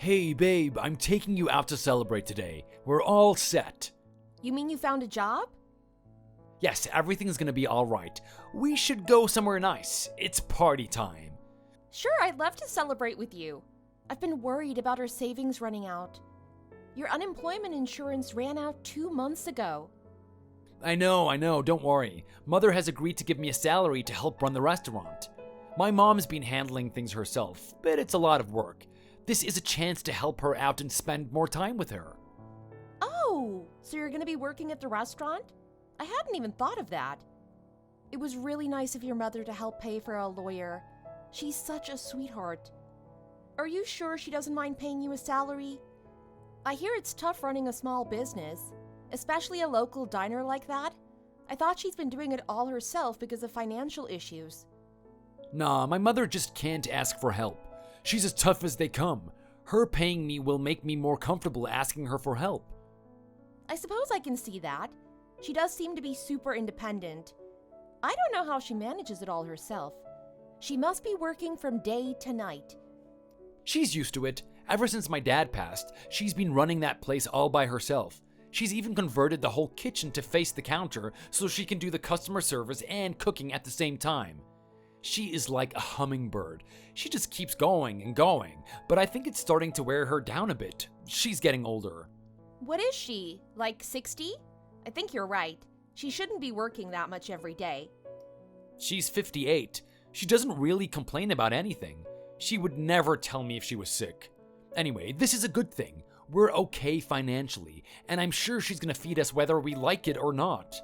Hey babe, I'm taking you out to celebrate today. We're all set. You mean you found a job? Yes, everything's gonna be alright. We should go somewhere nice. It's party time. Sure, I'd love to celebrate with you. I've been worried about our savings running out. Your unemployment insurance ran out 2 months ago. I know, don't worry. Mother has agreed to give me a salary to help run the restaurant. My mom's been handling things herself, but it's a lot of work. This is a chance to help her out and spend more time with her. Oh, so you're going to be working at the restaurant? I hadn't even thought of that. It was really nice of your mother to help pay for a lawyer. She's such a sweetheart. Are you sure she doesn't mind paying you a salary? I hear it's tough running a small business, especially a local diner like that. I thought she's been doing it all herself because of financial issues. Nah, my mother just can't ask for help. She's as tough as they come. Her paying me will make me more comfortable asking her for help. I suppose I can see that. She does seem to be super independent. I don't know how she manages it all herself. She must be working from day to night. She's used to it. Ever since my dad passed, she's been running that place all by herself. She's even converted the whole kitchen to face the counter so she can do the customer service and cooking at the same time. She is like a hummingbird. She just keeps going and going, but I think it's starting to wear her down a bit. She's getting older. What is she? Like 60? I think you're right. She shouldn't be working that much every day. She's 58. She doesn't really complain about anything. She would never tell me if she was sick. Anyway, this is a good thing. We're okay financially, and I'm sure she's gonna feed us whether we like it or not.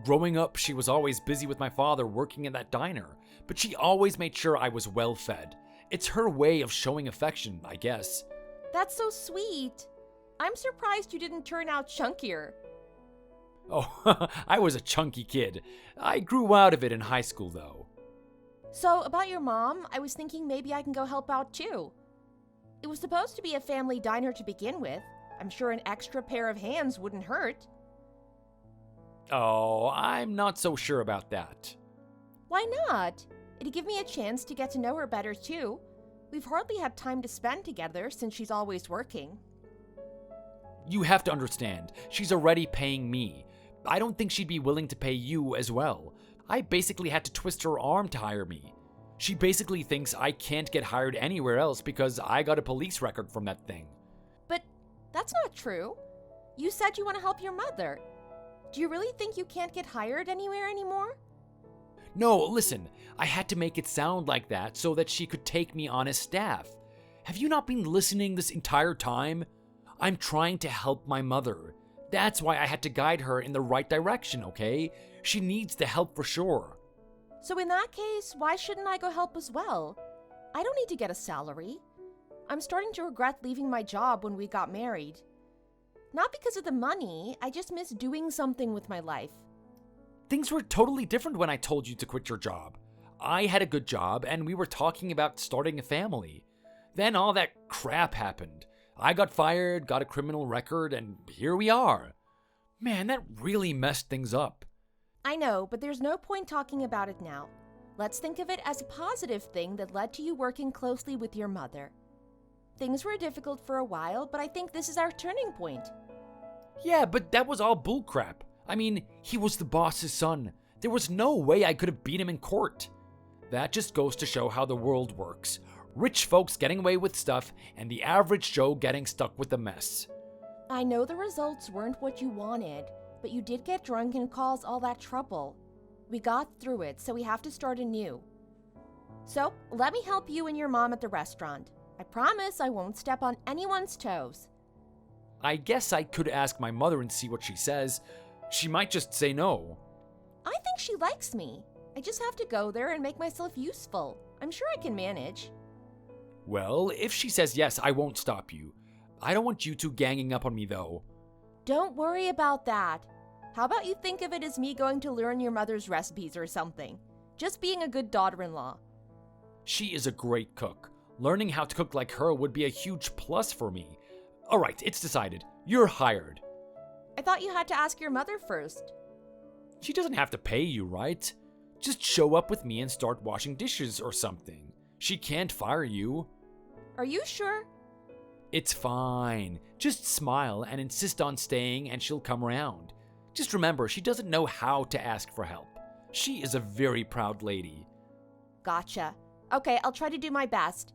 Growing up, she was always busy with my father working in that diner, but she always made sure I was well fed. It's her way of showing affection, I guess. That's so sweet. I'm surprised you didn't turn out chunkier. Oh, I was a chunky kid. I grew out of it in high school, though. So, about your mom, I was thinking maybe I can go help out too. It was supposed to be a family diner to begin with. I'm sure an extra pair of hands wouldn't hurt. Oh, I'm not so sure about that. Why not? It'd give me a chance to get to know her better too. We've hardly had time to spend together since she's always working. You have to understand, she's already paying me. I don't think she'd be willing to pay you as well. I basically had to twist her arm to hire me. She basically thinks I can't get hired anywhere else because I got a police record from that thing. But that's not true. You said you want to help your mother. Do you really think you can't get hired anywhere anymore? No, listen, I had to make it sound like that so that she could take me on as staff. Have you not been listening this entire time? I'm trying to help my mother. That's why I had to guide her in the right direction, okay? She needs the help for sure. So in that case, why shouldn't I go help as well? I don't need to get a salary. I'm starting to regret leaving my job when we got married. Not because of the money, I just miss doing something with my life. Things were totally different when I told you to quit your job. I had a good job and we were talking about starting a family. Then all that crap happened. I got fired, got a criminal record, and here we are. Man, that really messed things up. I know, but there's no point talking about it now. Let's think of it as a positive thing that led to you working closely with your mother. Things were difficult for a while, but I think this is our turning point. Yeah, but that was all bullcrap. I mean, he was the boss's son. There was no way I could have beat him in court. That just goes to show how the world works. Rich folks getting away with stuff, and the average Joe getting stuck with the mess. I know the results weren't what you wanted, but you did get drunk and cause all that trouble. We got through it, so we have to start anew. So, let me help you and your mom at the restaurant. I promise I won't step on anyone's toes. I guess I could ask my mother and see what she says. She might just say no. I think she likes me. I just have to go there and make myself useful. I'm sure I can manage. Well, if she says yes, I won't stop you. I don't want you two ganging up on me, though. Don't worry about that. How about you think of it as me going to learn your mother's recipes or something? Just being a good daughter-in-law. She is a great cook. Learning how to cook like her would be a huge plus for me. Alright, it's decided. You're hired. I thought you had to ask your mother first. She doesn't have to pay you, right? Just show up with me and start washing dishes or something. She can't fire you. Are you sure? It's fine. Just smile and insist on staying and she'll come around. Just remember, she doesn't know how to ask for help. She is a very proud lady. Gotcha. Okay, I'll try to do my best.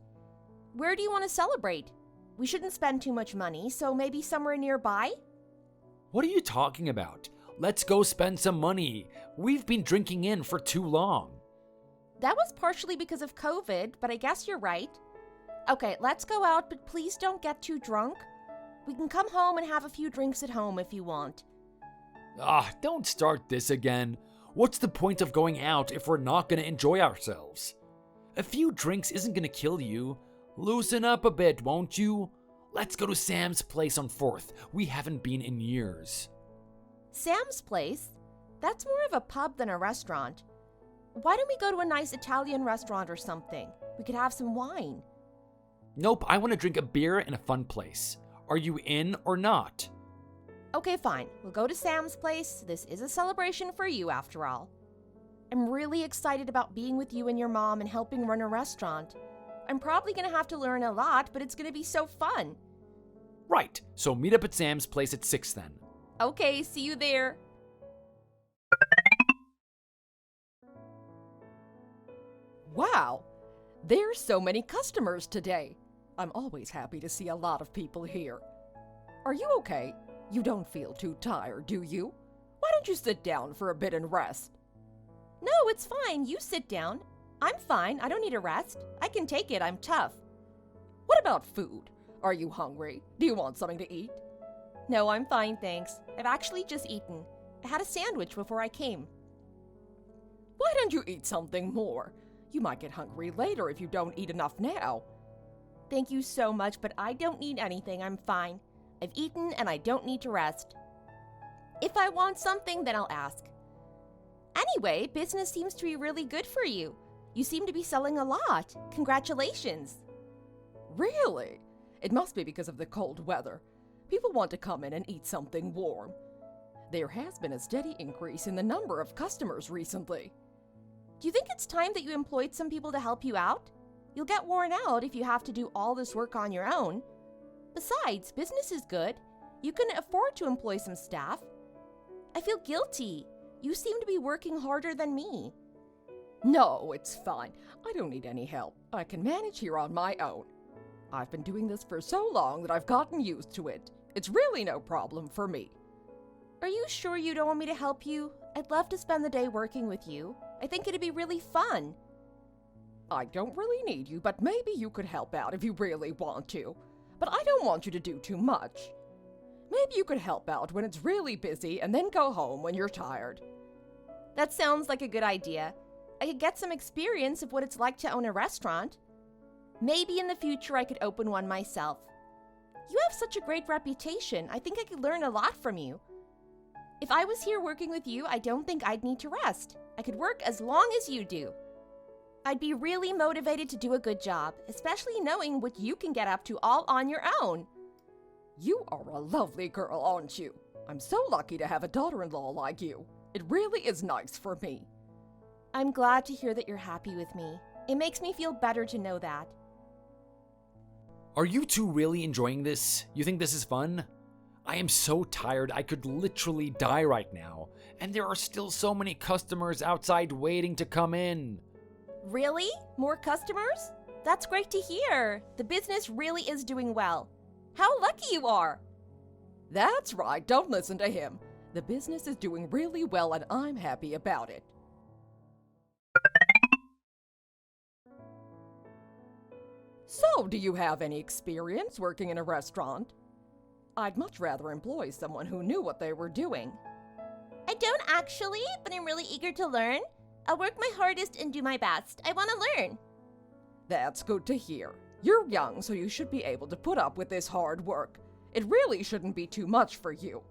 Where do you want to celebrate? We shouldn't spend too much money, so maybe somewhere nearby? What are you talking about? Let's go spend some money. We've been drinking in for too long. That was partially because of COVID, but I guess you're right. Okay, let's go out, but please don't get too drunk. We can come home and have a few drinks at home if you want. Don't start this again. What's the point of going out if we're not going to enjoy ourselves? A few drinks isn't going to kill you. Loosen up a bit, won't you? Let's go to Sam's place on 4th. We haven't been in years. Sam's place? That's more of a pub than a restaurant. Why don't we go to a nice Italian restaurant or something? We could have some wine. Nope, I want to drink a beer in a fun place. Are you in or not? Okay, fine. We'll go to Sam's place. This is a celebration for you, after all. I'm really excited about being with you and your mom and helping run a restaurant. I'm probably going to have to learn a lot, but it's going to be so fun. Right, so meet up at Sam's place at 6 then. Okay, see you there. Wow, there's so many customers today. I'm always happy to see a lot of people here. Are you okay? You don't feel too tired, do you? Why don't you sit down for a bit and rest? No, it's fine. You sit down. I'm fine. I don't need a rest. I can take it. I'm tough. What about food? Are you hungry? Do you want something to eat? No, I'm fine, thanks. I've actually just eaten. I had a sandwich before I came. Why don't you eat something more? You might get hungry later if you don't eat enough now. Thank you so much, but I don't need anything. I'm fine. I've eaten and I don't need to rest. If I want something, then I'll ask. Anyway, business seems to be really good for you. You seem to be selling a lot. Congratulations. Really? It must be because of the cold weather. People want to come in and eat something warm. There has been a steady increase in the number of customers recently. Do you think it's time that you employed some people to help you out? You'll get worn out if you have to do all this work on your own. Besides, business is good. You can afford to employ some staff. I feel guilty. You seem to be working harder than me. No, it's fine. I don't need any help. I can manage here on my own. I've been doing this for so long that I've gotten used to it. It's really no problem for me. Are you sure you don't want me to help you? I'd love to spend the day working with you. I think it'd be really fun. I don't really need you, but maybe you could help out if you really want to. But I don't want you to do too much. Maybe you could help out when it's really busy and then go home when you're tired. That sounds like a good idea. I could get some experience of what it's like to own a restaurant. Maybe in the future I could open one myself. You have such a great reputation. I think I could learn a lot from you. If I was here working with you, I don't think I'd need to rest. I could work as long as you do. I'd be really motivated to do a good job, especially knowing what you can get up to all on your own. You are a lovely girl, aren't you? I'm so lucky to have a daughter-in-law like you. It really is nice for me. I'm glad to hear that you're happy with me. It makes me feel better to know that. Are you two really enjoying this? You think this is fun? I am so tired I could literally die right now, and there are still so many customers outside waiting to come in. Really? More customers? That's great to hear. The business really is doing well. How lucky you are. That's right, don't listen to him. The business is doing really well and I'm happy about it. So, do you have any experience working in a restaurant? I'd much rather employ someone who knew what they were doing. I don't actually, but I'm really eager to learn. I'll work my hardest and do my best. I want to learn. That's good to hear. You're young, so you should be able to put up with this hard work. It really shouldn't be too much for you.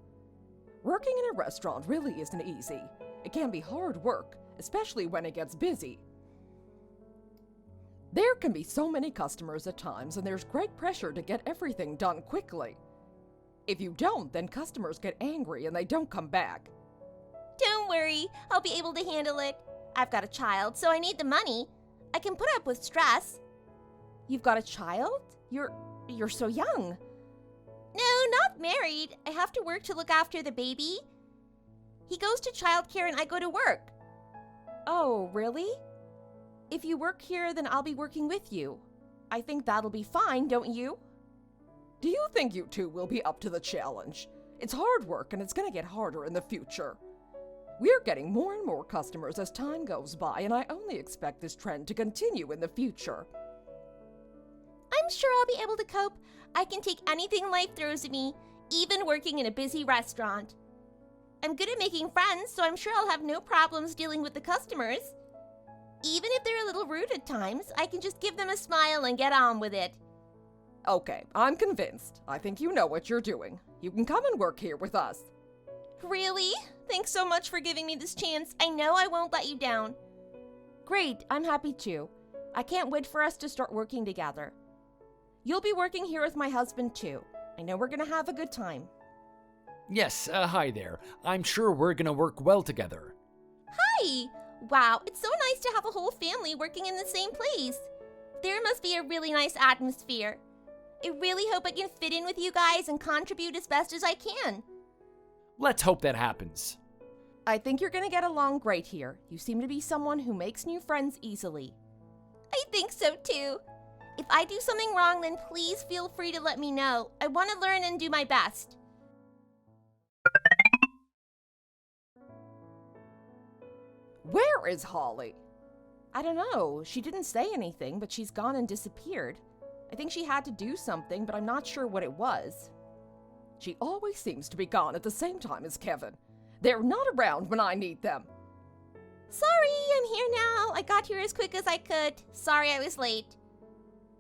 Working in a restaurant really isn't easy. It can be hard work, especially when it gets busy. There can be so many customers at times, and there's great pressure to get everything done quickly. If you don't, then customers get angry and they don't come back. Don't worry, I'll be able to handle it. I've got a child, so I need the money. I can put up with stress. You've got a child? You're You're so young. No, not married. I have to work to look after the baby. He goes to childcare and I go to work. Oh, really? If you work here, then I'll be working with you. I think that'll be fine, don't you? Do you think you two will be up to the challenge? It's hard work and it's gonna get harder in the future. We're getting more and more customers as time goes by, and I only expect this trend to continue in the future. I'm sure I'll be able to cope. I can take anything life throws at me, even working in a busy restaurant. I'm good at making friends, so I'm sure I'll have no problems dealing with the customers. Even if they're a little rude at times, I can just give them a smile and get on with it. Okay, I'm convinced. I think you know what you're doing. You can come and work here with us. Really? Thanks so much for giving me this chance. I know I won't let you down. Great, I'm happy too. I can't wait for us to start working together. You'll be working here with my husband too. I know we're gonna have a good time. Yes, hi there. I'm sure we're gonna work well together. Hi! Wow, it's so nice to have a whole family working in the same place. There must be a really nice atmosphere. I really hope I can fit in with you guys and contribute as best as I can. Let's hope that happens. I think you're gonna get along great here. You seem to be someone who makes new friends easily. I think so too. If I do something wrong, then please feel free to let me know. I want to learn and do my best. Where is Holly? I don't know. She didn't say anything, but she's gone and disappeared. I think she had to do something, but I'm not sure what it was. She always seems to be gone at the same time as Kevin. They're not around when I need them. Sorry, I'm here now. I got here as quick as I could. Sorry I was late.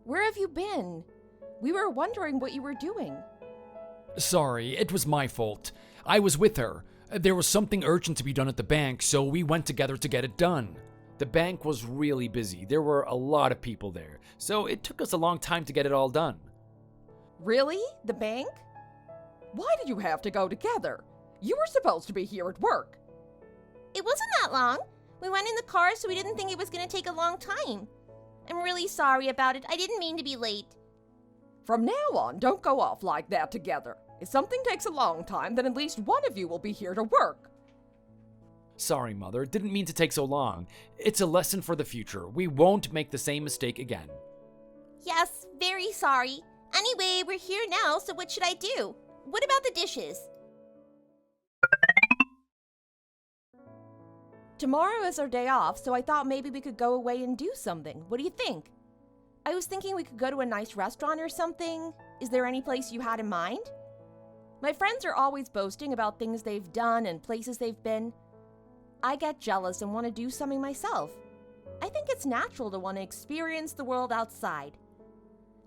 Where have you been? We were wondering what you were doing. Sorry, it was my fault. I was with her. There was something urgent to be done at the bank, so we went together to get it done. The bank was really busy. There were a lot of people there, so it took us a long time to get it all done. Really? The bank? Why did you have to go together? You were supposed to be here at work. It wasn't that long. We went in the car, so we didn't think it was going to take a long time. I'm really sorry about it. I didn't mean to be late. From now on, don't go off like that together. If something takes a long time, then at least one of you will be here to work. Sorry, Mother. Didn't mean to take so long. It's a lesson for the future. We won't make the same mistake again. Yes, very sorry. Anyway, we're here now, so what should I do? What about the dishes? Tomorrow is our day off, so I thought maybe we could go away and do something. What do you think? I was thinking we could go to a nice restaurant or something. Is there any place you had in mind? My friends are always boasting about things they've done and places they've been. I get jealous and want to do something myself. I think it's natural to want to experience the world outside.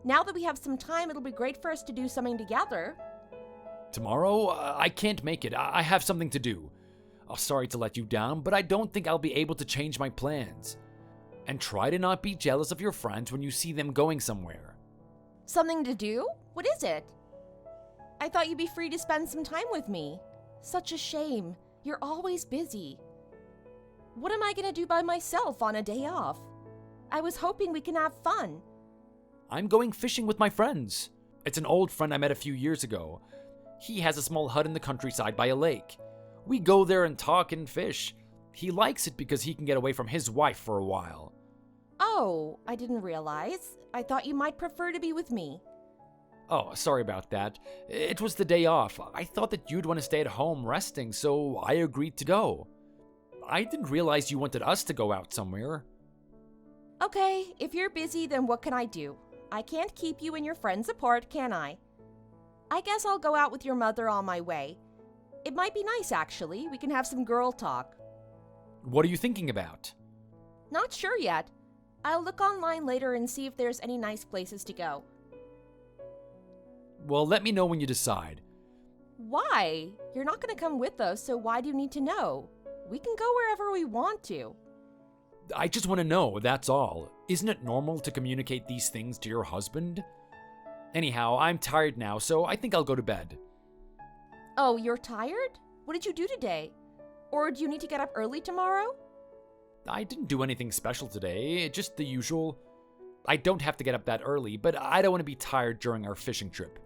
Now that we have some time, it'll be great for us to do something together. Tomorrow? I can't make it. I have something to do. Oh, sorry to let you down, but I don't think I'll be able to change my plans. And try to not be jealous of your friends when you see them going somewhere. Something to do? What is it? I thought you'd be free to spend some time with me. Such a shame. You're always busy. What am I going to do by myself on a day off? I was hoping we can have fun. I'm going fishing with my friends. It's an old friend I met a few years ago. He has a small hut in the countryside by a lake. We go there and talk and fish. He likes it because he can get away from his wife for a while. Oh, I didn't realize. I thought you might prefer to be with me. Oh, sorry about that. It was the day off. I thought that you'd want to stay at home resting, so I agreed to go. I didn't realize you wanted us to go out somewhere. Okay, if you're busy, then what can I do? I can't keep you and your friends apart, can I? I guess I'll go out with your mother on my way. It might be nice, actually. We can have some girl talk. What are you thinking about? Not sure yet. I'll look online later and see if there's any nice places to go. Well, let me know when you decide. Why? You're not going to come with us, so why do you need to know? We can go wherever we want to. I just want to know, that's all. Isn't it normal to communicate these things to your husband? Anyhow, I'm tired now, so I think I'll go to bed. Oh, you're tired? What did you do today? Or do you need to get up early tomorrow? I didn't do anything special today, just the usual. I don't have to get up that early, but I don't want to be tired during our fishing trip.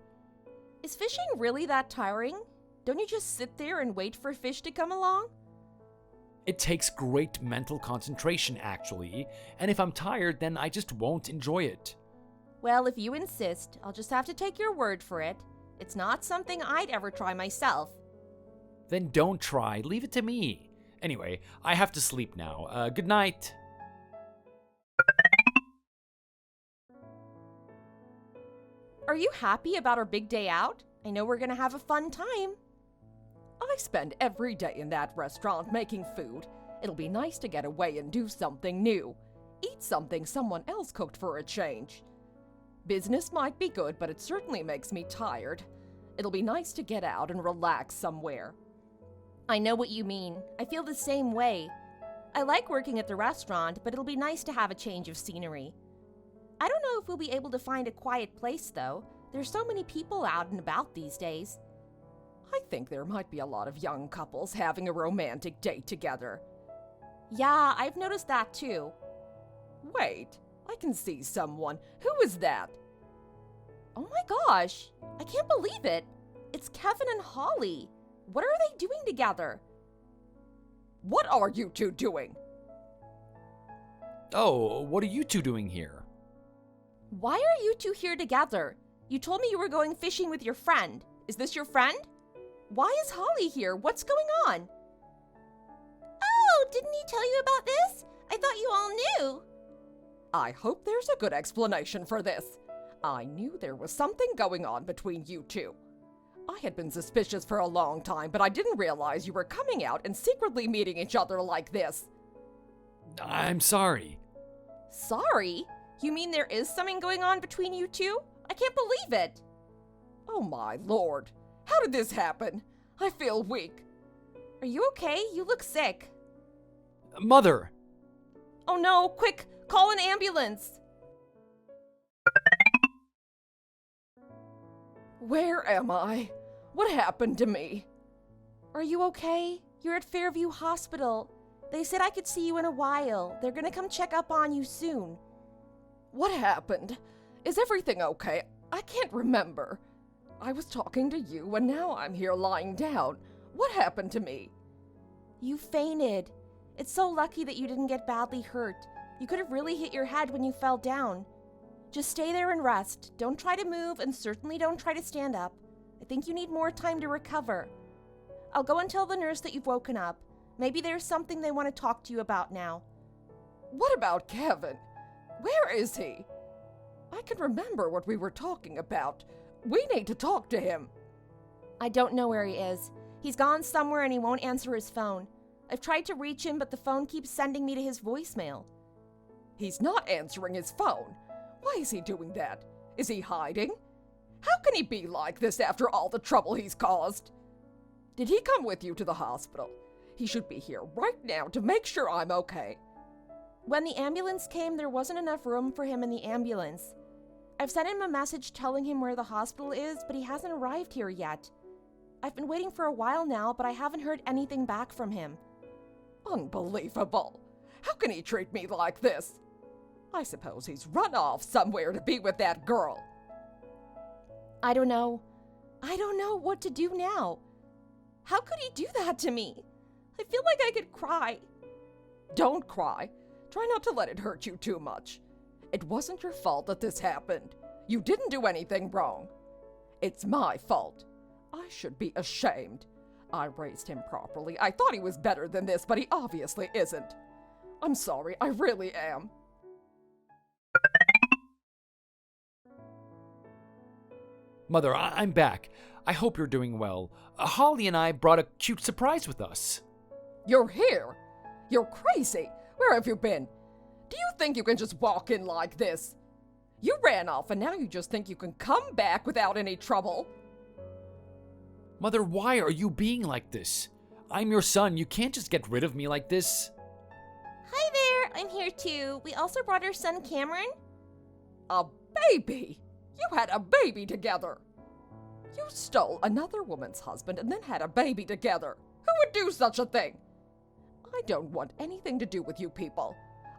Is fishing really that tiring? Don't you just sit there and wait for fish to come along? It takes great mental concentration, actually, and if I'm tired, then I just won't enjoy it. Well, if you insist, I'll just have to take your word for it. It's not something I'd ever try myself. Then don't try, leave it to me. Anyway, I have to sleep now. Good night. Are you happy about our big day out? I know we're gonna have a fun time. I spend every day in that restaurant making food. It'll be nice to get away and do something new. Eat something someone else cooked for a change. Business might be good, but it certainly makes me tired. It'll be nice to get out and relax somewhere. I know what you mean. I feel the same way. I like working at the restaurant, but it'll be nice to have a change of scenery. I don't know if we'll be able to find a quiet place, though. There's so many people out and about these days. I think there might be a lot of young couples having a romantic date together. Yeah, I've noticed that too. Wait, I can see someone. Who is that? Oh my gosh, I can't believe it. It's Kevin and Holly. What are they doing together? What are you two doing? Oh, what are you two doing here? Why are you two here together? You told me you were going fishing with your friend. Is this your friend? Why is Holly here? What's going on? Oh, didn't he tell you about this? I thought you all knew. I hope there's a good explanation for this. I knew there was something going on between you two. I had been suspicious for a long time, but I didn't realize you were coming out and secretly meeting each other like this. I'm sorry. Sorry? You mean there is something going on between you two? I can't believe it. Oh my lord. How did this happen? I feel weak. Are you okay? You look sick. Mother! Oh no, quick, call an ambulance. Where am I? What happened to me? Are you okay? You're at Fairview Hospital. They said I could see you in a while. They're gonna come check up on you soon. What happened? Is everything okay? I can't remember. I was talking to you and now I'm here lying down. What happened to me? You fainted. It's so lucky that you didn't get badly hurt. You could have really hit your head when you fell down. Just stay there and rest. Don't try to move and certainly don't try to stand up. I think you need more time to recover. I'll go and tell the nurse that you've woken up. Maybe there's something they want to talk to you about now. What about Kevin? Where is he? I can remember what we were talking about. We need to talk to him. I don't know where he is. He's gone somewhere and he won't answer his phone. I've tried to reach him, but the phone keeps sending me to his voicemail. He's not answering his phone. Why is he doing that? Is he hiding? How can he be like this after all the trouble he's caused? Did he come with you to the hospital? He should be here right now to make sure I'm okay. When the ambulance came, there wasn't enough room for him in the ambulance. I've sent him a message telling him where the hospital is, but he hasn't arrived here yet. I've been waiting for a while now, but I haven't heard anything back from him. Unbelievable. How can he treat me like this? I suppose he's run off somewhere to be with that girl. I don't know. I don't know what to do now. How could he do that to me? I feel like I could cry. Don't cry. Try not to let it hurt you too much. It wasn't your fault that this happened. You didn't do anything wrong. It's my fault. I should be ashamed. I raised him properly. I thought he was better than this, but he obviously isn't. I'm sorry, I really am. Mother, I'm back. I hope you're doing well. Holly and I brought a cute surprise with us. You're here? You're crazy. Where have you been? Do you think you can just walk in like this? You ran off and now you just think you can come back without any trouble? Mother, why are you being like this? I'm your son. You can't just get rid of me like this. Hi there, I'm here too. We also brought our son Cameron. A baby? You had a baby together. You stole another woman's husband and then had a baby together. Who would do such a thing? I don't want anything to do with you people.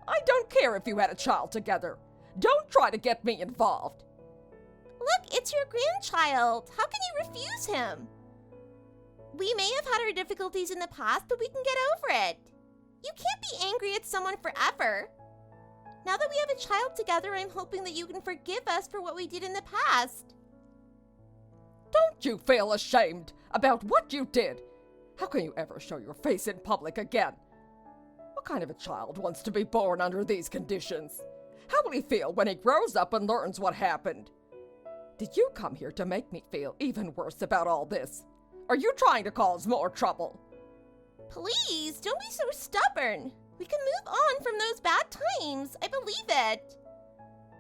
I don't care if you had a child together. Don't try to get me involved. Look, it's your grandchild. How can you refuse him? We may have had our difficulties in the past, but we can get over it. You can't be angry at someone forever. Now that we have a child together, I'm hoping that you can forgive us for what we did in the past. Don't you feel ashamed about what you did? How can you ever show your face in public again? What kind of a child wants to be born under these conditions? How will he feel when he grows up and learns what happened? Did you come here to make me feel even worse about all this? Are you trying to cause more trouble? Please, don't be so stubborn. We can move on from those bad times. I believe it.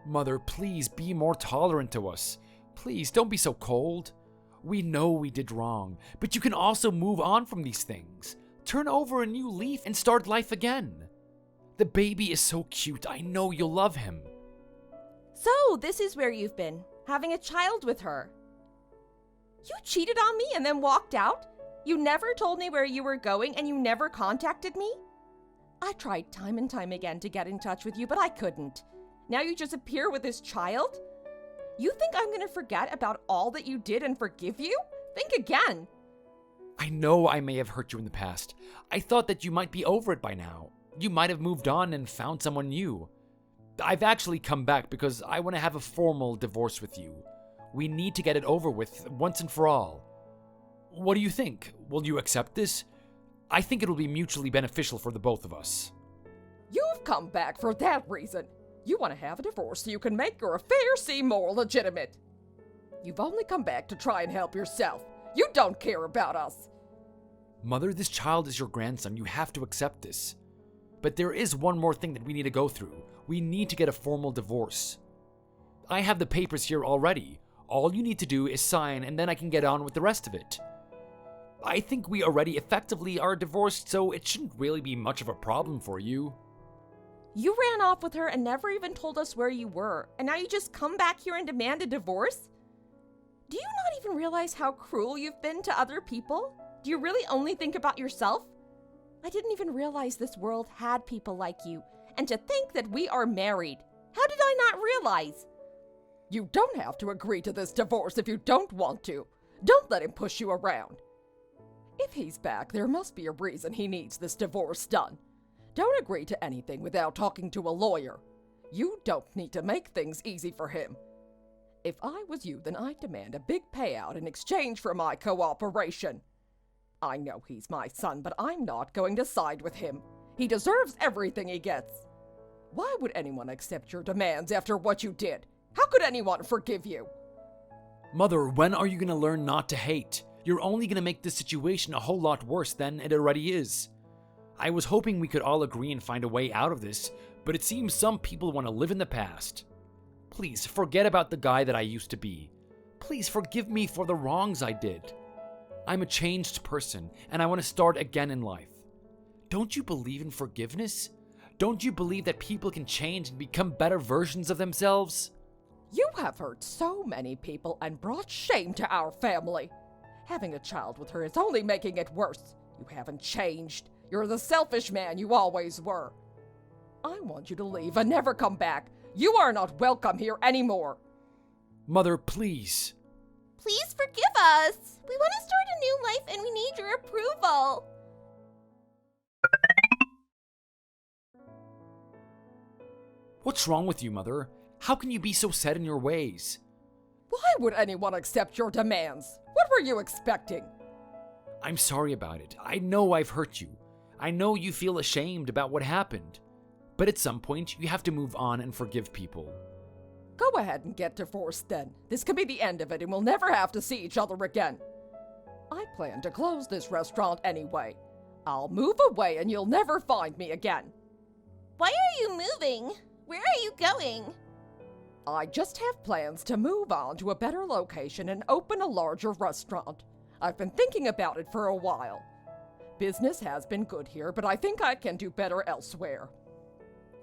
Mother, please be more tolerant to us. Please, don't be so cold. We know we did wrong, but you can also move on from these things. Turn over a new leaf and start life again. The baby is so cute. I know you'll love him. So, this is where you've been, having a child with her. You cheated on me and then walked out? You never told me where you were going and you never contacted me? I tried time and time again to get in touch with you, but I couldn't. Now you just appear with this child? You think I'm gonna forget about all that you did and forgive you? Think again. I know I may have hurt you in the past. I thought that you might be over it by now. You might have moved on and found someone new. I've actually come back because I want to have a formal divorce with you. We need to get it over with once and for all. What do you think? Will you accept this? I think it'll be mutually beneficial for the both of us. You've come back for that reason. You want to have a divorce so you can make your affair seem more legitimate. You've only come back to try and help yourself. You don't care about us. Mother, this child is your grandson. You have to accept this. But there is one more thing that we need to go through. We need to get a formal divorce. I have the papers here already. All you need to do is sign, and then I can get on with the rest of it. I think we already effectively are divorced, so it shouldn't really be much of a problem for you. You ran off with her and never even told us where you were, and now you just come back here and demand a divorce? Do you not even realize how cruel you've been to other people? Do you really only think about yourself? I didn't even realize this world had people like you, and to think that we are married. How did I not realize? You don't have to agree to this divorce if you don't want to. Don't let him push you around. If he's back, there must be a reason he needs this divorce done. Don't agree to anything without talking to a lawyer. You don't need to make things easy for him. If I was you, then I'd demand a big payout in exchange for my cooperation. I know he's my son, but I'm not going to side with him. He deserves everything he gets. Why would anyone accept your demands after what you did? How could anyone forgive you? Mother, when are you going to learn not to hate? You're only going to make this situation a whole lot worse than it already is. I was hoping we could all agree and find a way out of this, but it seems some people want to live in the past. Please, forget about the guy that I used to be. Please forgive me for the wrongs I did. I'm a changed person, and I want to start again in life. Don't you believe in forgiveness? Don't you believe that people can change and become better versions of themselves? You have hurt so many people and brought shame to our family. Having a child with her is only making it worse. You haven't changed. You're the selfish man you always were. I want you to leave and never come back. You are not welcome here anymore. Mother, please. Please forgive us. We want to start a new life and we need your approval. What's wrong with you, Mother? How can you be so set in your ways? Why would anyone accept your demands? What were you expecting? I'm sorry about it. I know I've hurt you. I know you feel ashamed about what happened. But at some point, you have to move on and forgive people. Go ahead and get divorced then. This could be the end of it and we'll never have to see each other again. I plan to close this restaurant anyway. I'll move away and you'll never find me again. Why are you moving? Where are you going? I just have plans to move on to a better location and open a larger restaurant. I've been thinking about it for a while. Business has been good here, but I think I can do better elsewhere.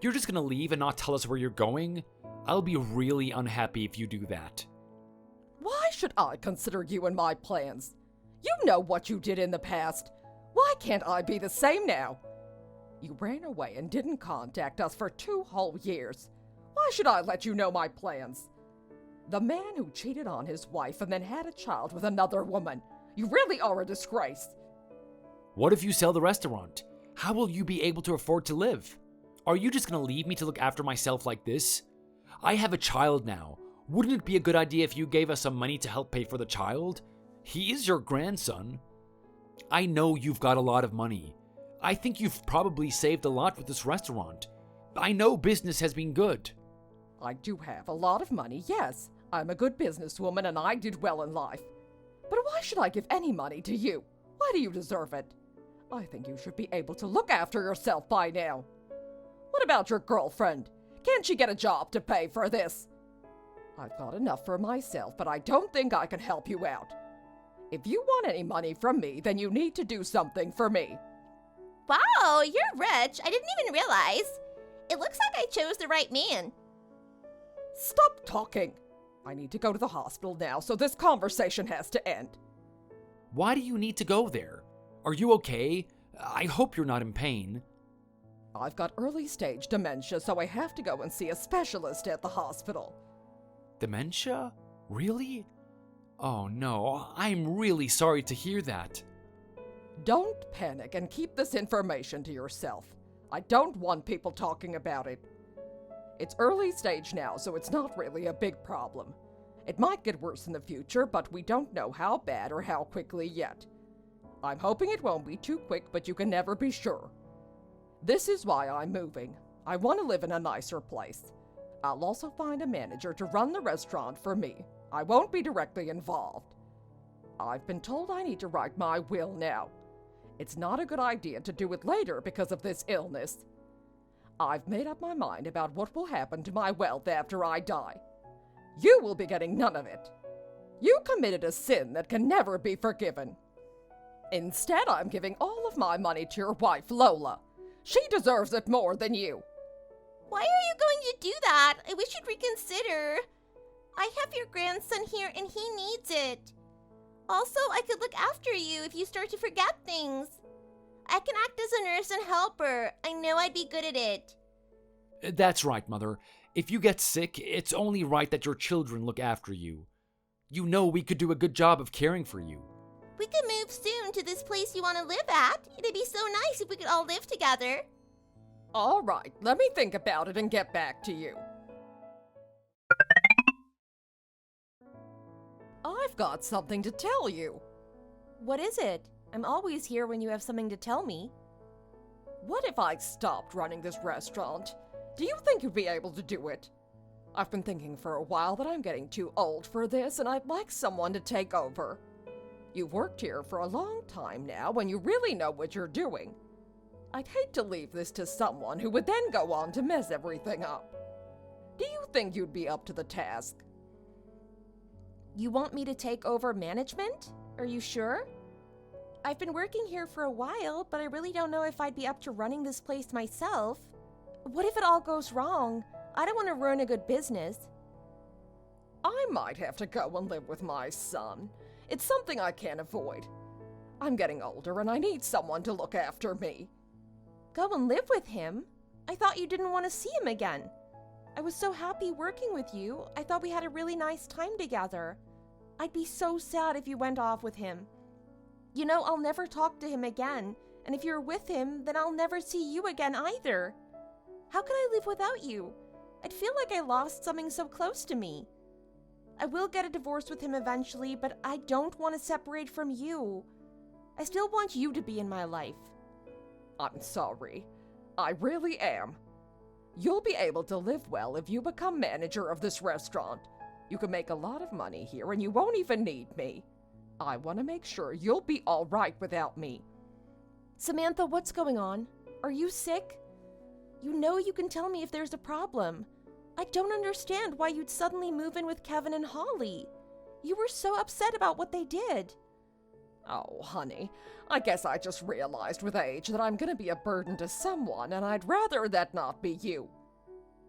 You're just gonna leave and not tell us where you're going? I'll be really unhappy if you do that. Why should I consider you in my plans? You know what you did in the past. Why can't I be the same now? You ran away and didn't contact us for 2 whole years. Why should I let you know my plans? The man who cheated on his wife and then had a child with another woman. You really are a disgrace. What if you sell the restaurant? How will you be able to afford to live? Are you just gonna leave me to look after myself like this? I have a child now. Wouldn't it be a good idea if you gave us some money to help pay for the child? He is your grandson. I know you've got a lot of money. I think you've probably saved a lot with this restaurant. I know business has been good. I do have a lot of money, yes. I'm a good businesswoman and I did well in life. But why should I give any money to you? Why do you deserve it? I think you should be able to look after yourself by now. What about your girlfriend? Can't she get a job to pay for this? I've got enough for myself, but I don't think I can help you out. If you want any money from me, then you need to do something for me. Wow, you're rich. I didn't even realize. It looks like I chose the right man. Stop talking. I need to go to the hospital now, so this conversation has to end. Why do you need to go there? Are you okay? I hope you're not in pain. I've got early stage dementia, so I have to go and see a specialist at the hospital. Dementia? Really? Oh no, I'm really sorry to hear that. Don't panic and keep this information to yourself. I don't want people talking about it. It's early stage now, so it's not really a big problem. It might get worse in the future, but we don't know how bad or how quickly yet. I'm hoping it won't be too quick, but you can never be sure. This is why I'm moving. I want to live in a nicer place. I'll also find a manager to run the restaurant for me. I won't be directly involved. I've been told I need to write my will now. It's not a good idea to do it later because of this illness. I've made up my mind about what will happen to my wealth after I die. You will be getting none of it. You committed a sin that can never be forgiven. Instead, I'm giving all of my money to your wife, Lola. She deserves it more than you. Why are you going to do that? I wish you'd reconsider. I have your grandson here and he needs it. Also, I could look after you if you start to forget things. I can act as a nurse and helper. I know I'd be good at it. That's right, Mother. If you get sick, it's only right that your children look after you. You know we could do a good job of caring for you. We could move soon to this place you want to live at. It'd be so nice if we could all live together. All right, let me think about it and get back to you. I've got something to tell you. What is it? I'm always here when you have something to tell me. What if I stopped running this restaurant? Do you think you'd be able to do it? I've been thinking for a while that I'm getting too old for this and I'd like someone to take over. You've worked here for a long time now and you really know what you're doing. I'd hate to leave this to someone who would then go on to mess everything up. Do you think you'd be up to the task? You want me to take over management? Are you sure? I've been working here for a while, but I really don't know if I'd be up to running this place myself. What if it all goes wrong? I don't want to ruin a good business. I might have to go and live with my son. It's something I can't avoid. I'm getting older and I need someone to look after me. Go and live with him? I thought you didn't want to see him again. I was so happy working with you. I thought we had a really nice time together. I'd be so sad if you went off with him. You know, I'll never talk to him again, and if you're with him, then I'll never see you again either. How can I live without you? I'd feel like I lost something so close to me. I will get a divorce with him eventually, but I don't want to separate from you. I still want you to be in my life. I'm sorry. I really am. You'll be able to live well if you become manager of this restaurant. You can make a lot of money here and you won't even need me. I want to make sure you'll be all right without me. Samantha, what's going on? Are you sick? You know you can tell me if there's a problem. I don't understand why you'd suddenly move in with Kevin and Holly. You were so upset about what they did. Oh, honey, I guess I just realized with age that I'm gonna be a burden to someone, and I'd rather that not be you.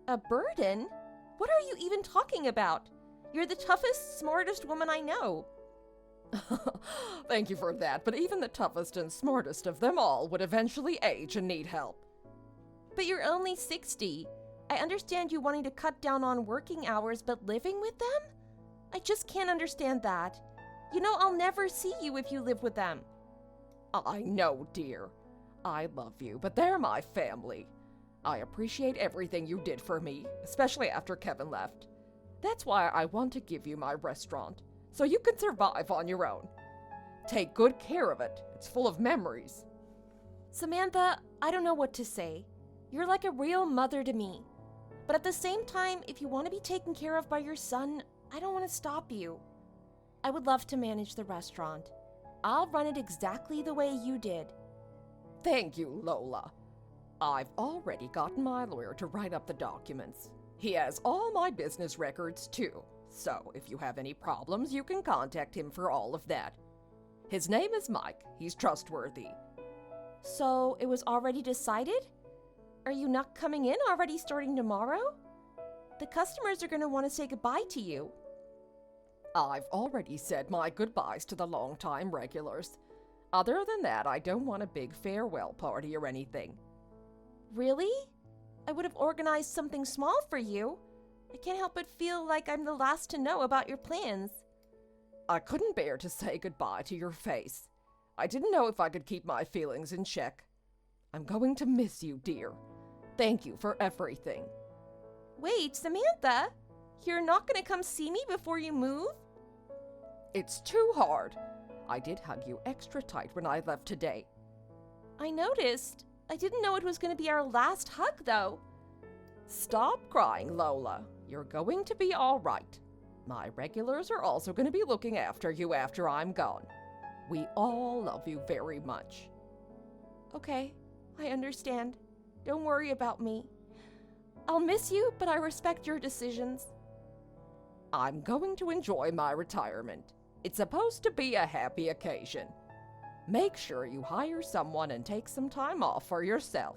A burden? What are you even talking about? You're the toughest, smartest woman I know. Thank you for that, but even the toughest and smartest of them all would eventually age and need help. But you're only 60. I understand you wanting to cut down on working hours, but living with them? I just can't understand that. You know, I'll never see you if you live with them. I know, dear. I love you, but they're my family. I appreciate everything you did for me, especially after Kevin left. That's why I want to give you my restaurant, so you can survive on your own. Take good care of it. It's full of memories. Samantha, I don't know what to say. You're like a real mother to me. But at the same time, if you want to be taken care of by your son, I don't want to stop you. I would love to manage the restaurant. I'll run it exactly the way you did. Thank you, Lola. I've already gotten my lawyer to write up the documents. He has all my business records, too. So if you have any problems, you can contact him for all of that. His name is Mike. He's trustworthy. So it was already decided? Are you not coming in already starting tomorrow? The customers are going to want to say goodbye to you. I've already said my goodbyes to the longtime regulars. Other than that, I don't want a big farewell party or anything. Really? I would have organized something small for you. I can't help but feel like I'm the last to know about your plans. I couldn't bear to say goodbye to your face. I didn't know if I could keep my feelings in check. I'm going to miss you, dear. Thank you for everything. Wait, Samantha, you're not going to come see me before you move? It's too hard. I did hug you extra tight when I left today. I noticed. I didn't know it was going to be our last hug, though. Stop crying, Lola. You're going to be all right. My regulars are also going to be looking after you after I'm gone. We all love you very much. Okay, I understand. Don't worry about me. I'll miss you, but I respect your decisions. I'm going to enjoy my retirement. It's supposed to be a happy occasion. Make sure you hire someone and take some time off for yourself.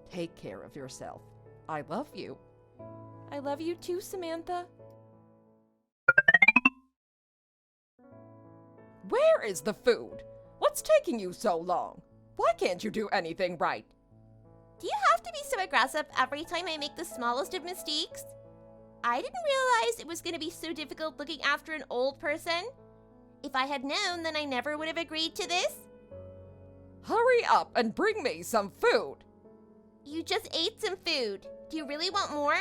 Take care of yourself. I love you. I love you too, Samantha. Where is the food? What's taking you so long? Why can't you do anything right? Do you have to be so aggressive every time I make the smallest of mistakes? I didn't realize it was going to be so difficult looking after an old person. If I had known, then I never would have agreed to this. Hurry up and bring me some food. You just ate some food. Do you really want more?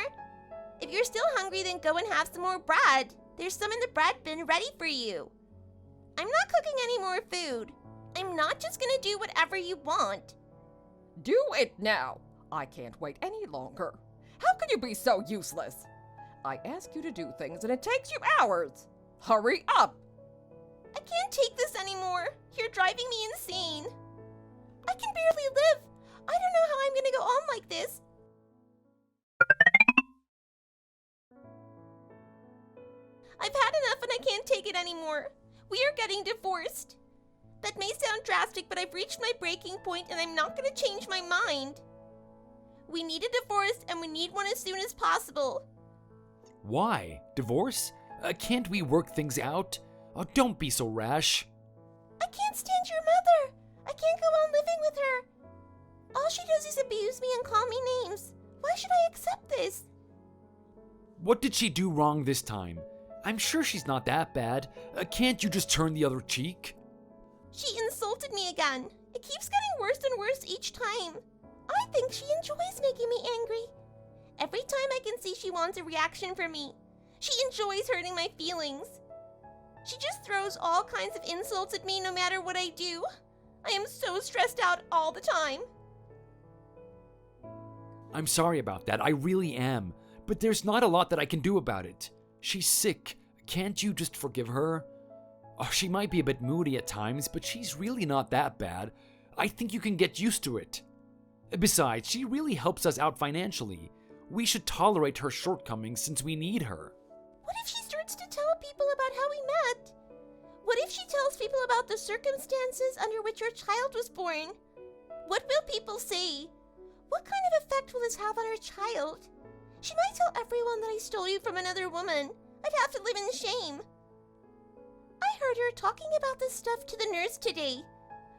If you're still hungry, then go and have some more bread. There's some in the bread bin ready for you. I'm not cooking any more food. I'm not just going to do whatever you want. Do it now. I can't wait any longer. How can you be so useless? I ask you to do things and it takes you hours. Hurry up. I can't take this anymore. You're driving me insane. I can barely live. I don't know how I'm going to go on like this. I've had enough and I can't take it anymore. We are getting divorced. That may sound drastic, but I've reached my breaking point and I'm not going to change my mind. We need a divorce and we need one as soon as possible. Why? Divorce? Can't we work things out? Oh, don't be so rash. I can't stand your mother. I can't go on living with her. All she does is abuse me and call me names. Why should I accept this? What did she do wrong this time? I'm sure she's not that bad. Can't you just turn the other cheek? She insulted me again. It keeps getting worse and worse each time. I think she enjoys making me angry. Every time I can see she wants a reaction from me. She enjoys hurting my feelings. She just throws all kinds of insults at me no matter what I do. I am so stressed out all the time. I'm sorry about that, I really am. But there's not a lot that I can do about it. She's sick. Can't you just forgive her? Oh, she might be a bit moody at times, but she's really not that bad. I think you can get used to it. Besides, she really helps us out financially. We should tolerate her shortcomings since we need her. What if she starts to tell people about how we met? What if she tells people about the circumstances under which your child was born? What will people say? What kind of effect will this have on our child? She might tell everyone that I stole you from another woman. I'd have to live in shame. I heard her talking about this stuff to the nurse today.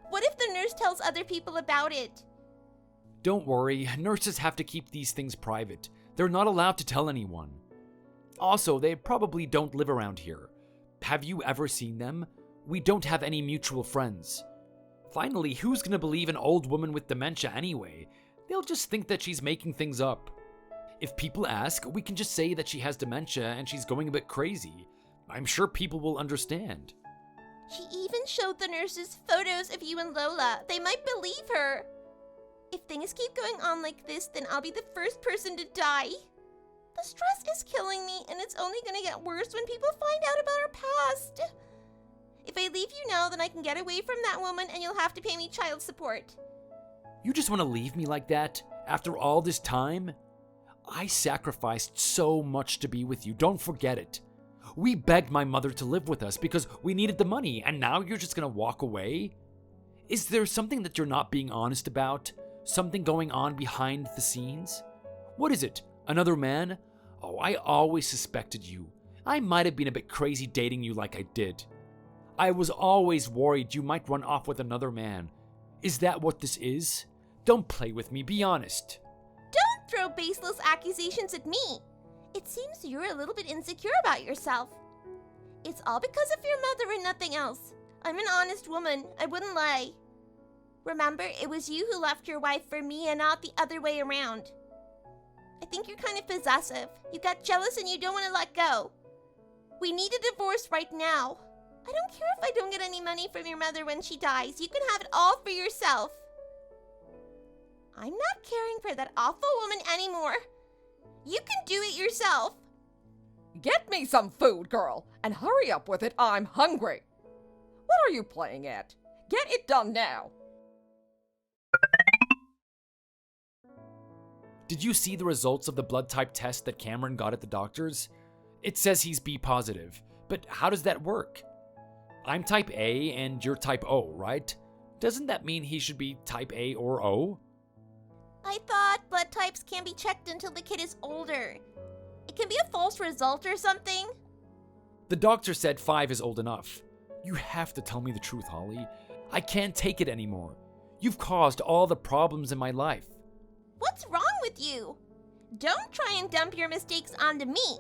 What if the nurse tells other people about it? Don't worry, nurses have to keep these things private. They're not allowed to tell anyone. Also, they probably don't live around here. Have you ever seen them? We don't have any mutual friends. Finally, who's gonna believe an old woman with dementia anyway? They'll just think that she's making things up. If people ask, we can just say that she has dementia and she's going a bit crazy. I'm sure people will understand. She even showed the nurses photos of you and Lola. They might believe her. If things keep going on like this, then I'll be the first person to die. The stress is killing me, and it's only gonna get worse when people find out about our past. If I leave you now, then I can get away from that woman and you'll have to pay me child support. You just want to leave me like that? After all this time? I sacrificed so much to be with you, don't forget it. We begged my mother to live with us because we needed the money, and now you're just gonna walk away? Is there something that you're not being honest about? Something going on behind the scenes? What is it? Another man? Oh, I always suspected you. I might have been a bit crazy dating you like I did. I was always worried you might run off with another man. Is that what this is? Don't play with me, be honest. Don't throw baseless accusations at me. It seems you're a little bit insecure about yourself. It's all because of your mother and nothing else. I'm an honest woman, I wouldn't lie. Remember, it was you who left your wife for me and not the other way around. I think you're kind of possessive. You got jealous and you don't want to let go. We need a divorce right now. I don't care if I don't get any money from your mother when she dies. You can have it all for yourself. I'm not caring for that awful woman anymore. You can do it yourself. Get me some food, girl, and hurry up with it. I'm hungry. What are you playing at? Get it done now. Did you see the results of the blood type test that Cameron got at the doctor's? It says he's B positive, but how does that work? I'm type A and you're type O, right? Doesn't that mean he should be type A or O? I thought blood types can't be checked until the kid is older. It can be a false result or something. The doctor said 5 is old enough. You have to tell me the truth, Holly. I can't take it anymore. You've caused all the problems in my life. What's wrong with you? Don't try and dump your mistakes onto me.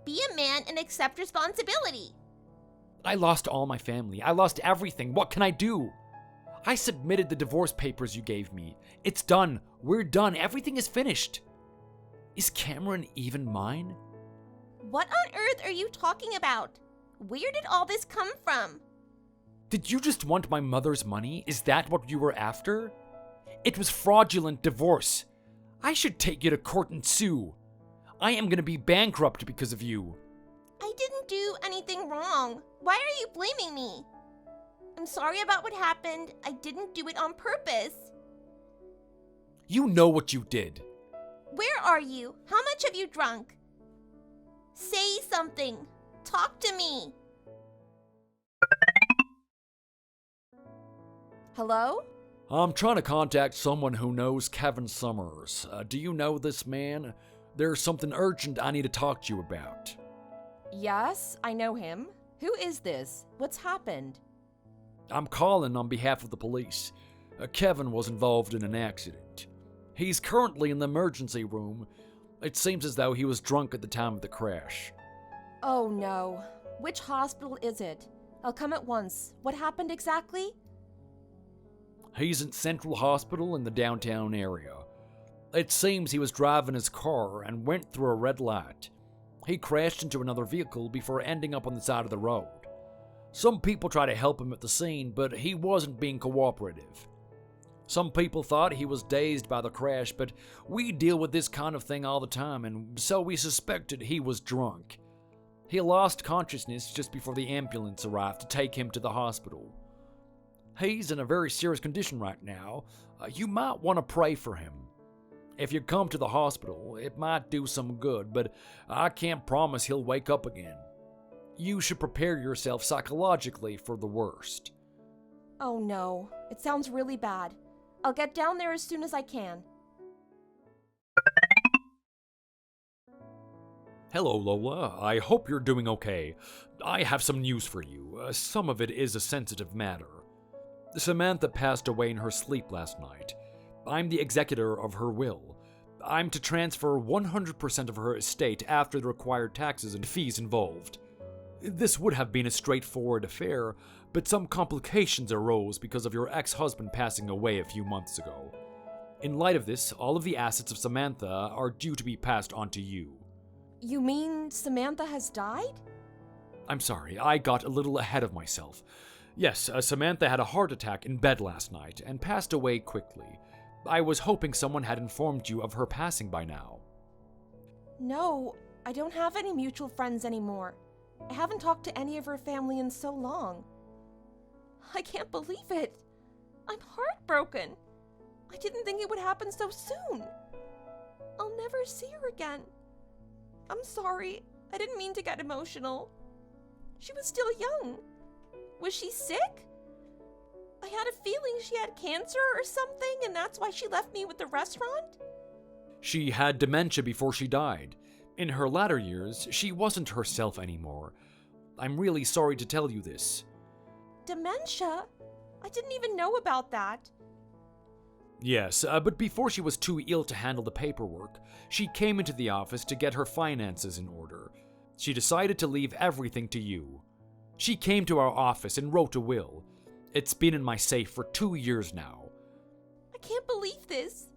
Be a man and accept responsibility. I lost all my family. I lost everything. What can I do? I submitted the divorce papers you gave me. It's done. We're done. Everything is finished. Is Cameron even mine? What on earth are you talking about? Where did all this come from? Did you just want my mother's money? Is that what you were after? It was fraudulent divorce. I should take you to court and sue. I am going to be bankrupt because of you. I didn't do anything wrong. Why are you blaming me? I'm sorry about what happened. I didn't do it on purpose. You know what you did. Where are you? How much have you drunk? Say something. Talk to me. Hello? I'm trying to contact someone who knows Kevin Summers. Do you know this man? There's something urgent I need to talk to you about. Yes, I know him. Who is this? What's happened? I'm calling on behalf of the police. Kevin was involved in an accident. He's currently in the emergency room. It seems as though he was drunk at the time of the crash. Oh no. Which hospital is it? I'll come at once. What happened exactly? He's in Central Hospital in the downtown area. It seems he was driving his car and went through a red light. He crashed into another vehicle before ending up on the side of the road. Some people tried to help him at the scene, but he wasn't being cooperative. Some people thought he was dazed by the crash, but we deal with this kind of thing all the time, and so we suspected he was drunk. He lost consciousness just before the ambulance arrived to take him to the hospital. He's in a very serious condition right now. You might want to pray for him. If you come to the hospital, it might do some good, but I can't promise he'll wake up again. You should prepare yourself psychologically for the worst. Oh no. It sounds really bad. I'll get down there as soon as I can. Hello, Lola. I hope you're doing okay. I have some news for you. Some of it is a sensitive matter. Samantha passed away in her sleep last night. I'm the executor of her will. I'm to transfer 100% of her estate after the required taxes and fees involved. This would have been a straightforward affair, but some complications arose because of your ex-husband passing away a few months ago. In light of this, all of the assets of Samantha are due to be passed on to you. You mean Samantha has died? I'm sorry, I got a little ahead of myself. Yes, Samantha had a heart attack in bed last night and passed away quickly. I was hoping someone had informed you of her passing by now. No, I don't have any mutual friends anymore. I haven't talked to any of her family in so long. I can't believe it. I'm heartbroken. I didn't think it would happen so soon. I'll never see her again. I'm sorry. I didn't mean to get emotional. She was still young. Was she sick? I had a feeling she had cancer or something, and that's why she left me with the restaurant? She had dementia before she died. In her latter years, she wasn't herself anymore. I'm really sorry to tell you this. Dementia? I didn't even know about that. Yes, but before she was too ill to handle the paperwork, she came into the office to get her finances in order. She decided to leave everything to you. She came to our office and wrote a will. It's been in my safe for 2 years now. I can't believe this.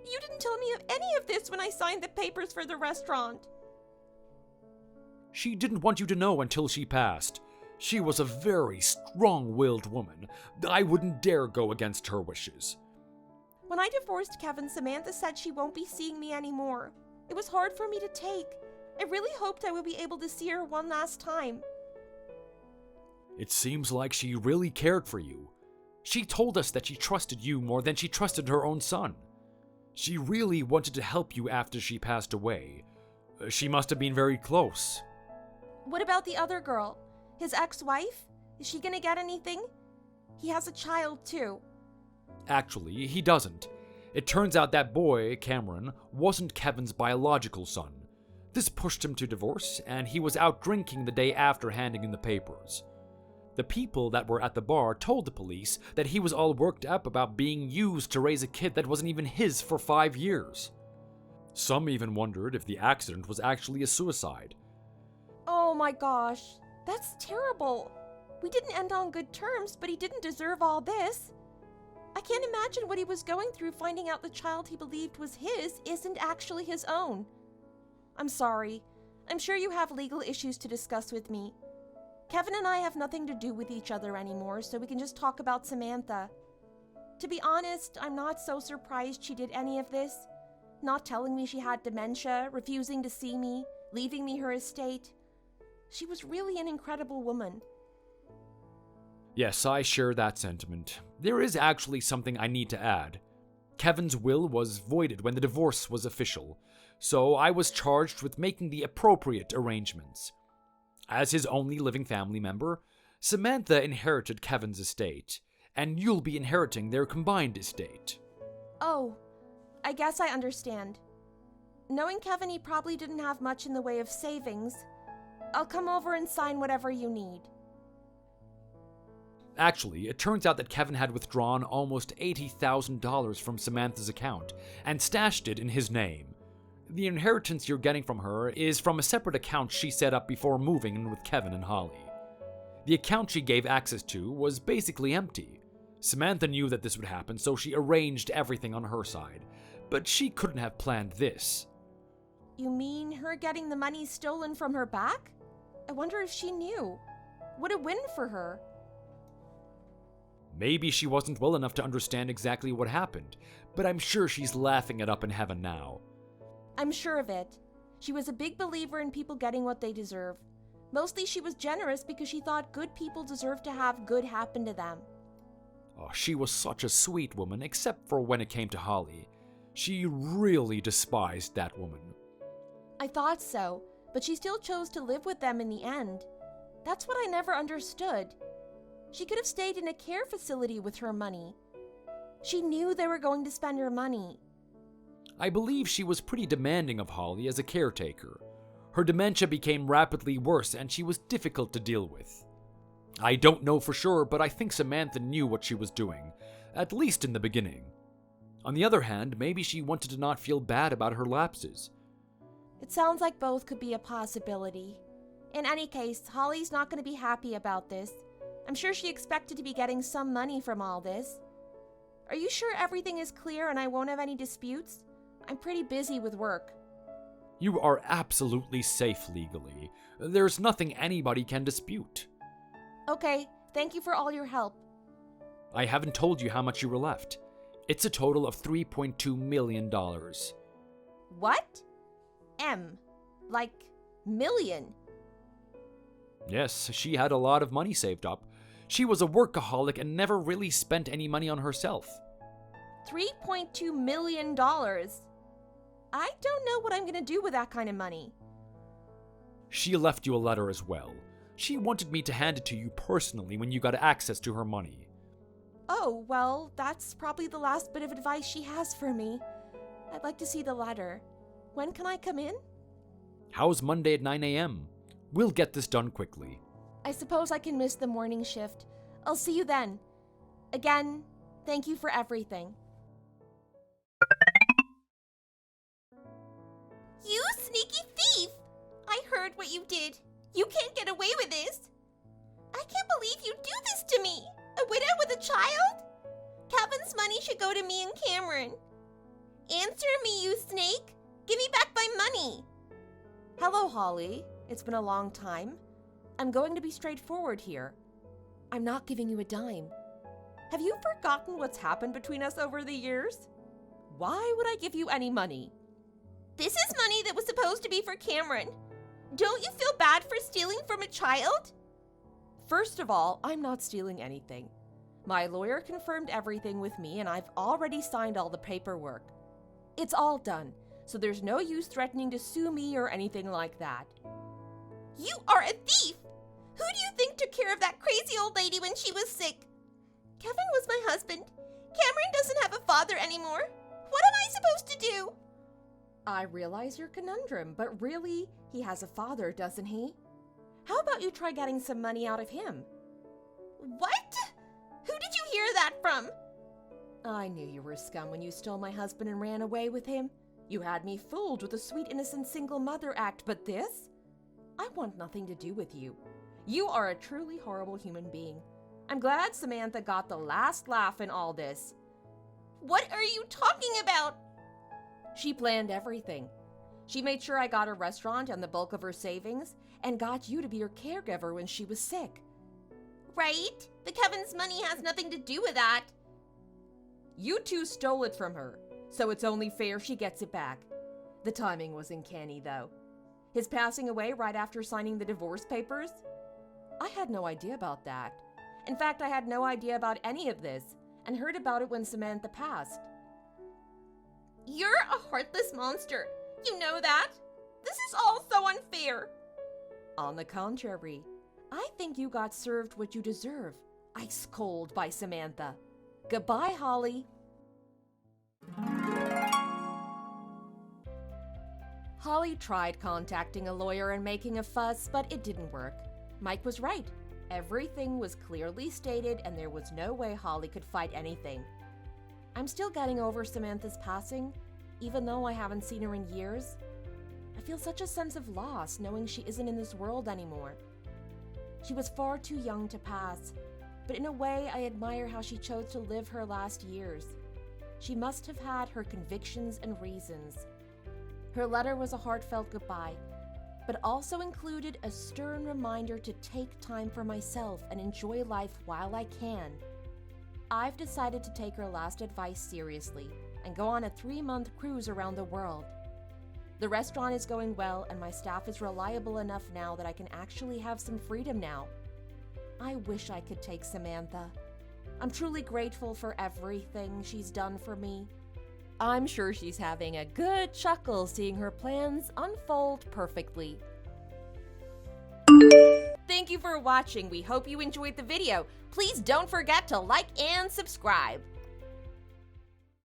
You didn't tell me of any of this when I signed the papers for the restaurant. She didn't want you to know until she passed. She was a very strong-willed woman. I wouldn't dare go against her wishes. When I divorced Kevin, Samantha said she won't be seeing me anymore. It was hard for me to take. I really hoped I would be able to see her one last time. It seems like she really cared for you. She told us that she trusted you more than she trusted her own son. She really wanted to help you after she passed away. She must have been very close. What about the other girl? His ex-wife? Is she gonna get anything? He has a child, too. Actually, he doesn't. It turns out that boy, Cameron, wasn't Kevin's biological son. This pushed him to divorce, and he was out drinking the day after handing in the papers. The people that were at the bar told the police that he was all worked up about being used to raise a kid that wasn't even his for 5 years. Some even wondered if the accident was actually a suicide. Oh my gosh, that's terrible. We didn't end on good terms, but he didn't deserve all this. I can't imagine what he was going through finding out the child he believed was his isn't actually his own. I'm sorry. I'm sure you have legal issues to discuss with me. Kevin and I have nothing to do with each other anymore, so we can just talk about Samantha. To be honest, I'm not so surprised she did any of this. Not telling me she had dementia, refusing to see me, leaving me her estate. She was really an incredible woman. Yes, I share that sentiment. There is actually something I need to add. Kevin's will was voided when the divorce was official, so I was charged with making the appropriate arrangements. As his only living family member, Samantha inherited Kevin's estate, and you'll be inheriting their combined estate. Oh, I guess I understand. Knowing Kevin, he probably didn't have much in the way of savings. I'll come over and sign whatever you need. Actually, it turns out that Kevin had withdrawn almost $80,000 from Samantha's account and stashed it in his name. The inheritance you're getting from her is from a separate account she set up before moving in with Kevin and Holly. The account she gave access to was basically empty. Samantha knew that this would happen, so she arranged everything on her side, but she couldn't have planned this. You mean her getting the money stolen from her back? I wonder if she knew. What a win for her. Maybe she wasn't well enough to understand exactly what happened, but I'm sure she's laughing it up in heaven now. I'm sure of it. She was a big believer in people getting what they deserve. Mostly she was generous because she thought good people deserve to have good happen to them. Oh, she was such a sweet woman, except for when it came to Holly. She really despised that woman. I thought so, but she still chose to live with them in the end. That's what I never understood. She could have stayed in a care facility with her money. She knew they were going to spend her money. I believe she was pretty demanding of Holly as a caretaker. Her dementia became rapidly worse and she was difficult to deal with. I don't know for sure, but I think Samantha knew what she was doing, at least in the beginning. On the other hand, maybe she wanted to not feel bad about her lapses. It sounds like both could be a possibility. In any case, Holly's not going to be happy about this. I'm sure she expected to be getting some money from all this. Are you sure everything is clear and I won't have any disputes? I'm pretty busy with work. You are absolutely safe legally. There's nothing anybody can dispute. Okay, thank you for all your help. I haven't told you how much you were left. It's a total of $3.2 million. What? M. Like, million. Yes, she had a lot of money saved up. She was a workaholic and never really spent any money on herself. $3.2 million. I don't know what I'm going to do with that kind of money. She left you a letter as well. She wanted me to hand it to you personally when you got access to her money. Oh, well, that's probably the last bit of advice she has for me. I'd like to see the letter. When can I come in? How's Monday at 9 a.m.? We'll get this done quickly. I suppose I can miss the morning shift. I'll see you then. Again, thank you for everything. You sneaky thief! I heard what you did. You can't get away with this. I can't believe you do this to me. A widow with a child? Kevin's money should go to me and Cameron. Answer me, you snake. Give me back my money. Hello, Holly. It's been a long time. I'm going to be straightforward here. I'm not giving you a dime. Have you forgotten what's happened between us over the years? Why would I give you any money? This is money that was supposed to be for Cameron. Don't you feel bad for stealing from a child? First of all, I'm not stealing anything. My lawyer confirmed everything with me and I've already signed all the paperwork. It's all done, so there's no use threatening to sue me or anything like that. You are a thief! Who do you think took care of that crazy old lady when she was sick? Kevin was my husband. Cameron doesn't have a father anymore. What am I supposed to do? I realize your conundrum, but really, he has a father, doesn't he? How about you try getting some money out of him? What? Who did you hear that from? I knew you were scum when you stole my husband and ran away with him. You had me fooled with a sweet innocent single mother act, but this? I want nothing to do with you. You are a truly horrible human being. I'm glad Samantha got the last laugh in all this. What are you talking about? She planned everything. She made sure I got a restaurant and the bulk of her savings, and got you to be her caregiver when she was sick. Right? But Kevin's money has nothing to do with that. You two stole it from her, so it's only fair she gets it back. The timing was uncanny, though. His passing away right after signing the divorce papers? I had no idea about that. In fact, I had no idea about any of this, and heard about it when Samantha passed. You're a heartless monster. You know that? This is all so unfair. On the contrary, I think you got served what you deserve. Ice cold by Samantha. Goodbye, Holly. Holly tried contacting a lawyer and making a fuss, but it didn't work. Mike was right. Everything was clearly stated, and there was no way Holly could fight anything. I'm still getting over Samantha's passing, even though I haven't seen her in years. I feel such a sense of loss knowing she isn't in this world anymore. She was far too young to pass, but in a way I admire how she chose to live her last years. She must have had her convictions and reasons. Her letter was a heartfelt goodbye, but also included a stern reminder to take time for myself and enjoy life while I can. I've decided to take her last advice seriously and go on a 3-month cruise around the world. The restaurant is going well, and my staff is reliable enough now that I can actually have some freedom now. I wish I could take Samantha. I'm truly grateful for everything she's done for me. I'm sure she's having a good chuckle seeing her plans unfold perfectly. Thank you for watching. We hope you enjoyed the video. Please don't forget to like and subscribe.